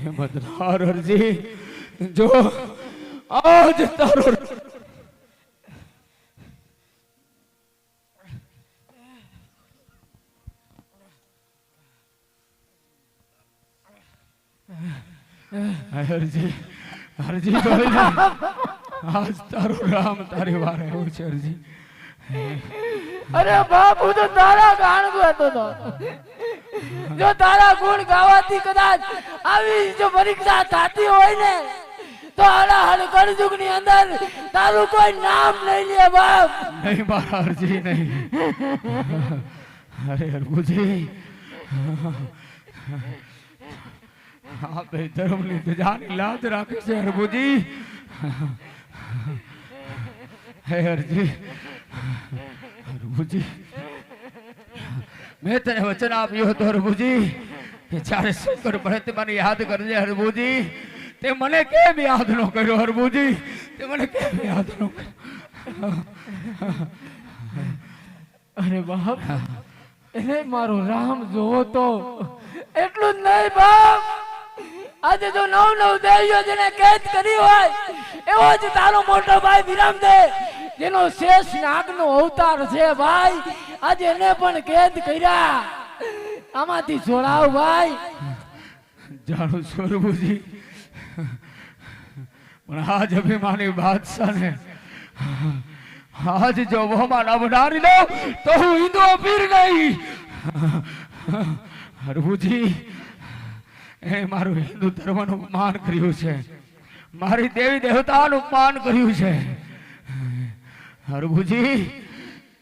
હેમંતલાલ અરજી જો આજ તારો અરજી અરજી આજ તારો રામ તારી વારે એવું છે અરજી. અરે બાપ હું તો તારા ગાણ ગાતો હતો. જો તારા ગુણ ગાવાથી કદાચ આવી જો પરીક્ષા થતી હોય ને તો આલા હળ કળજુગ ની અંદર તારું કોઈ નામ નહીં લે બાપ. નહીં મારા અરજી નહીં. અરે હરભુજી આપે ધર્મની ધજાની લાજ રાખે છે હરભુજી. હે અરજી હરભુજી મેં તને વચન આપ્યું હતું હરભુજી કે જ્યારે શંકર પડે તે મને યાદ કરજે હરભુજી. તે મને કેમ યાદ ન કર્યો હરભુજી? તે મને કેમ યાદ ન કર્યો? અરે બાપ એને મારો રામ જોવો તો એટલું જ નહીં બાપ. આજે જો નવ દેવીઓ જેને કેદ કરી હોય એવો જ તારો મોટો ભાઈ વિરામદેવ જેનો શેષ નાગનો અવતાર છે ભાઈ. આજે એને પણ કેદ કર્યા. આમાંથી છોડાવ ભાઈ. જાણું છું હરભુજી પણ આજ અભિમાની બાદશાહને આજ જો વહમાં ના બનાવી દો તો હું હિન્દુ પીર નહીં. હરભુજી એ મારું હિન્દુ ધર્મનું અપમાન કર્યું છે, મારી દેવી દેવતાનું અપમાન કર્યું છે. હરભુજી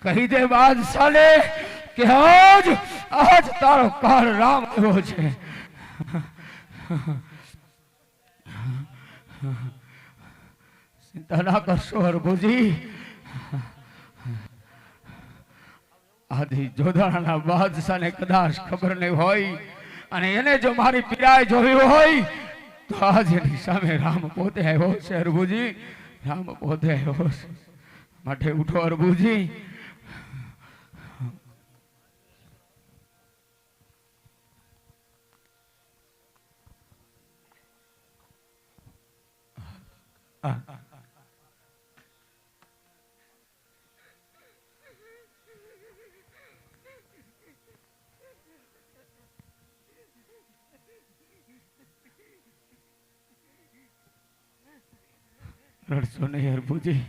કહી દે બાદશાહને કે આજ તારો કાળ રામ આવ્યો છે. ચિંતા ના કરશો હરભુજી. આદિ જોધાણા બાદશાહને કદાચ ખબર નહીં હોય અને એને જો મારી પીડાઈ જોવી હોય તો આજ એની સામે રામ પોતે આવ્યો છે હરભુજી. રામ પોતે આવ્યો છે. માટે ઉઠો હરભુજી. રડશો નહીં હરભુજી.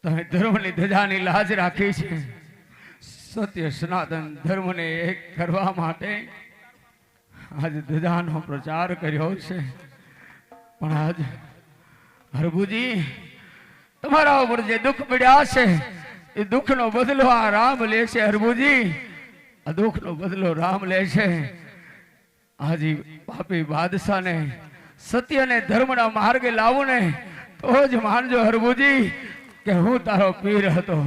તમે ધર્મની ધજાની લાજ રાખી છે. સત્ય સનાતન ધર્મને એક કરવા માટે આજ ધજાનો પ્રચાર કર્યો છે. પણ આજ હરભુજી તમારા ઉપર જે દુઃખ પડ્યા છે એ દુઃખનો બદલો આ રામ લે છે હરભુજી. આ દુઃખનો બદલો રામ લે છે. આજે પાપી બાદશાહને સત્ય અને ધર્મના માર્ગે લાવું ને તો જ માનજો હરભુજી કે હું તારો પીર હતો.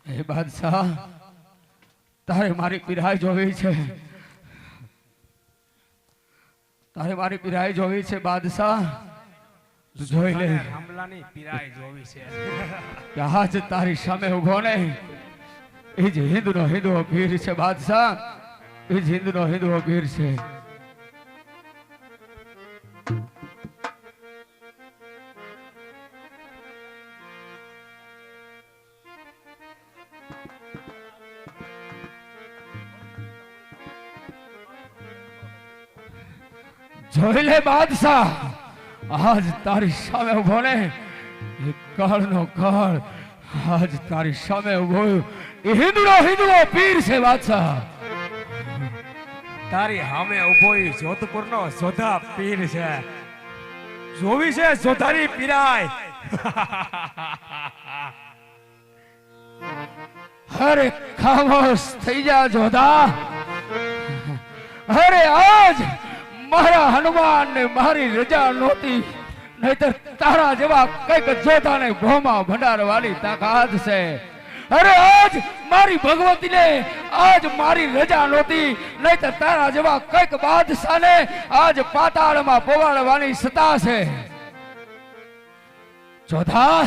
હે બાદશાહ તારે મારી પીરાઈ જોવી છે. તારે મારી પીરાઈ જોવી છે બાદશાહ. જોઈ લે હમલાની પીરાઈ જોવી છે. આજ તારી સામે ઉભો ને એ જ હિન્દુનો હિન્દુ પીર છે બાદશાહ. એ જ હિન્દુનો હિન્દુ પીર છે. જોઈ લે બાદશાહ આજ તારી સામે ઉભો ને એ કાળનો કાળ આજ તારી સામે ઉભો એ હિન્દુનો પીર છે બાદશાહ. તારી સામે ઉભો જોધપુરનો જોધા પીર છે. જોવી છે જોધાની પીરાય. અરે ખામોશ થઈ જા જોધા. અરે આજ મારા હનુમાન ને મારી રજા નહોતી નહીતર તારા જેવા કઈક જોધાને ભોમાં ભંડાર વાળી તાકાત છે. અરે આજ મારી ભગવતીને આજ મારી રજા નહોતી, નહીં તો તારા જેવા કઈક બાદશાહને આજ પાતાળમાં પોવાડવાની સત્તા છે. જોધા,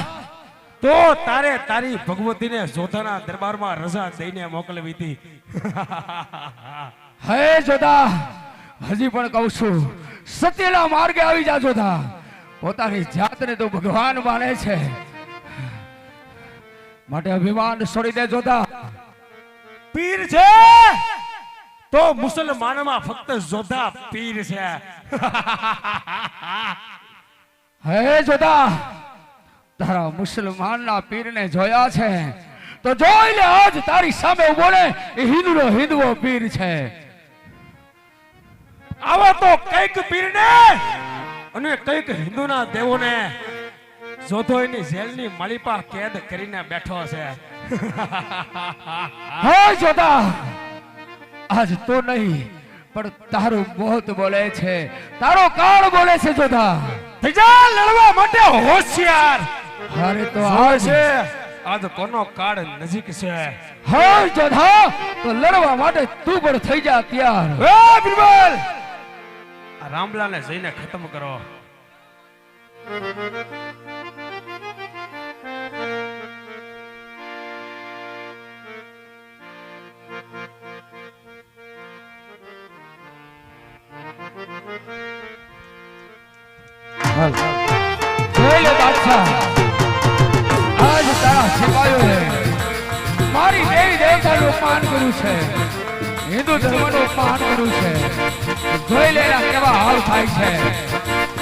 તો તારે તારી ભગવતીને જોધાના દરબારમાં રજા દઈને મોકલવી હતી. હે જોધા, હજી પણ કહું છું, સત્યના માર્ગે આવી જા જોધા. પોતાની જાતને તો ભગવાન માને છે, માટે અભિમાન છોડી દે જોધા. પીર છે તો મુસલમાનમાં ફક્ત જોધા પીર છે. હે જોધા, તારા મુસલમાનના પીરને જોયા છે તો જોઈ લે, આજ તારી સામે ઉભો ને એ હિન્દુઓ પીર છે. આવા તો કઈક પીરને અને કઈક હિન્દુના દેવોને જોધો એની જેલની માલિપા કેદ કરીને બેઠો છે. હે જોધા, આજ તો નહીં પણ તારું મોત બોલે છે, તારો કાળ બોલે છે. જોધા, થઈ જા લડવા માટે હોશિયાર. અરે તો આવે આજ છે આજ કોનો કાળ નજીક છે. હે જોધા, તો લડવા માટે તું પણ થઈ જા તૈયાર. એ બિરબલ, આ રામલાને જઈને ખતમ કરો. જોઈ લે બાદશાહ, આજ તારા સિપાહીઓએ મારી દેવી દેવતાનું અપમાન કર્યું છે, હિન્દુ ધર્મનું અપમાન કર્યું છે. જોઈ લે એના કેવા હાલ થાય છે.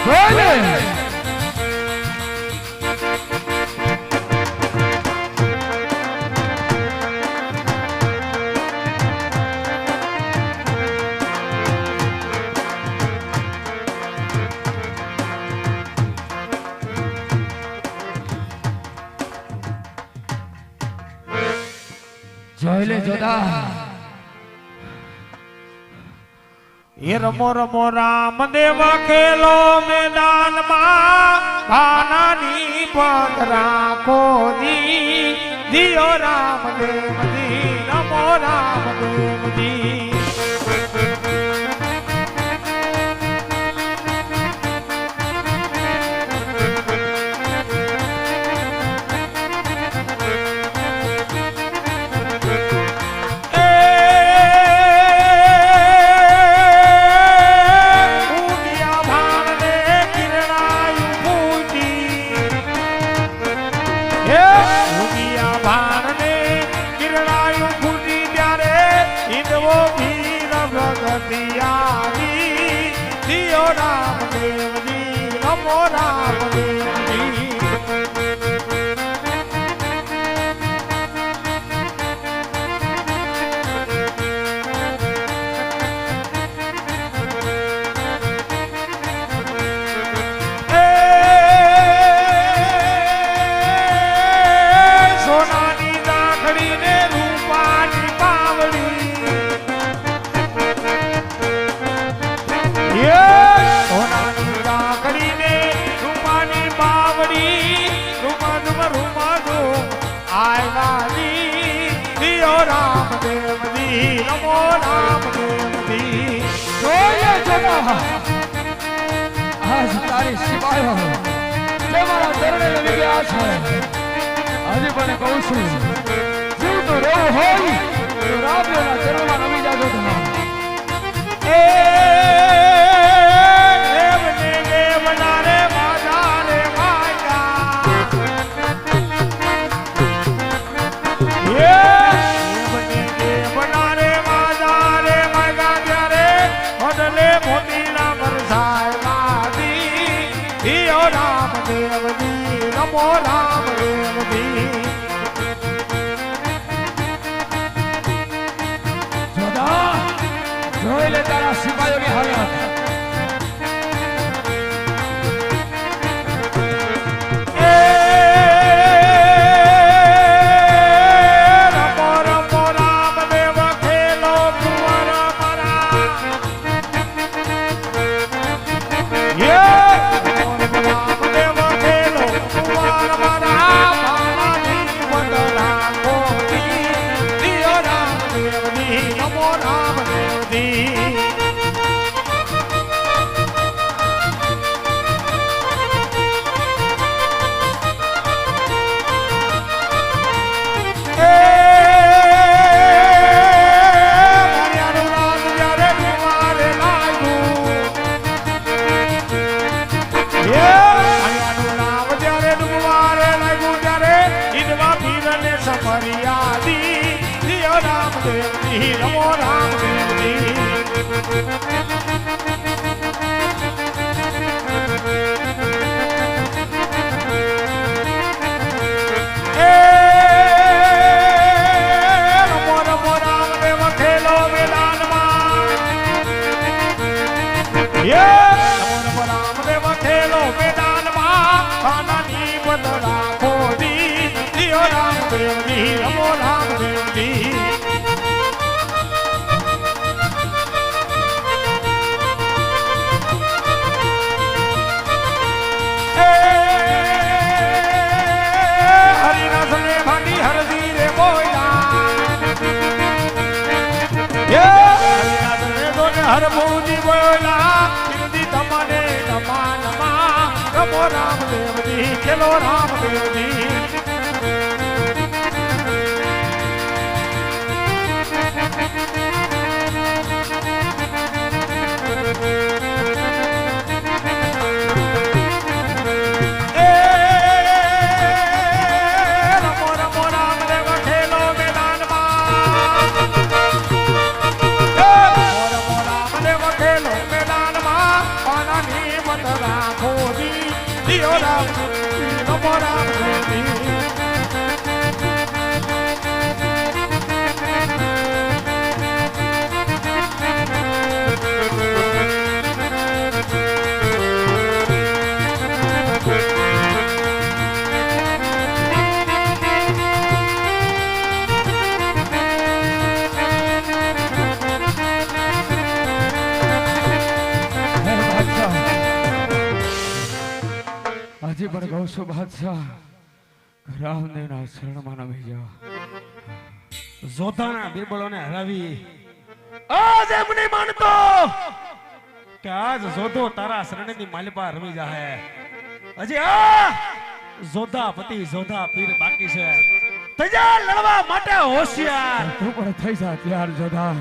જોઈ લે. જોઈ લે જોધા, એ રમો રમો રામદેવ ખેલો મેદાનમાં, ભાનાની પગ રાખો જી, દિયો રામદેવ જી, રમો રામદેવ જી. આજ તારી સિપાહીઓ જે મારા ચરણે લઈ ગયા છે, હજી પણ કહું છું, જીવતું રહેવું હોય તો રામદેવના ચરણમાં નમી જાજો. જોધા, જોઈ લે તારા સિપાહીઓની હાલત. Yeah. દી દિયો રામદેવજી રમો રામદેવજી રમો રમો રામદેવ ખેલો મેદાનમાં રમો રમો રામદેવ ખેલો મેદાનમાં ખાનાની બદ રાખો દી દિયો રામદેવજી રમો રામદેવજી હરિના સને ભાંડી હરદી રે બોયલા હરિના સને દોને હરભૂજી બોયલા કિરદી તમને નમા નમા રમો રામદેવજી ખેલો રામદેવજી રમો રમો રામદેવ ખેલો મેદાનમાં રમો રમો રામદેવ ખેલો મેદાનમાં પાનાની મત રાખો દી દિયો રામદેવજી રમો રામદેવજી આજે પણ કહું છું બાદશાહ રામદેવના શરણમાં નમી જાઓ. જોધાના બીરબલોને હરાવી આજ એમ નહીં માનતો કે આજ જોધો તારા શરણેની માલિપા રમી જાહે. હજી આ જોધા પતિ જોધા પીર બાકી છે. થઈ જા લડવા માટે હોશિયાર. તું પણ થઈ જા ત્યાર જોધા.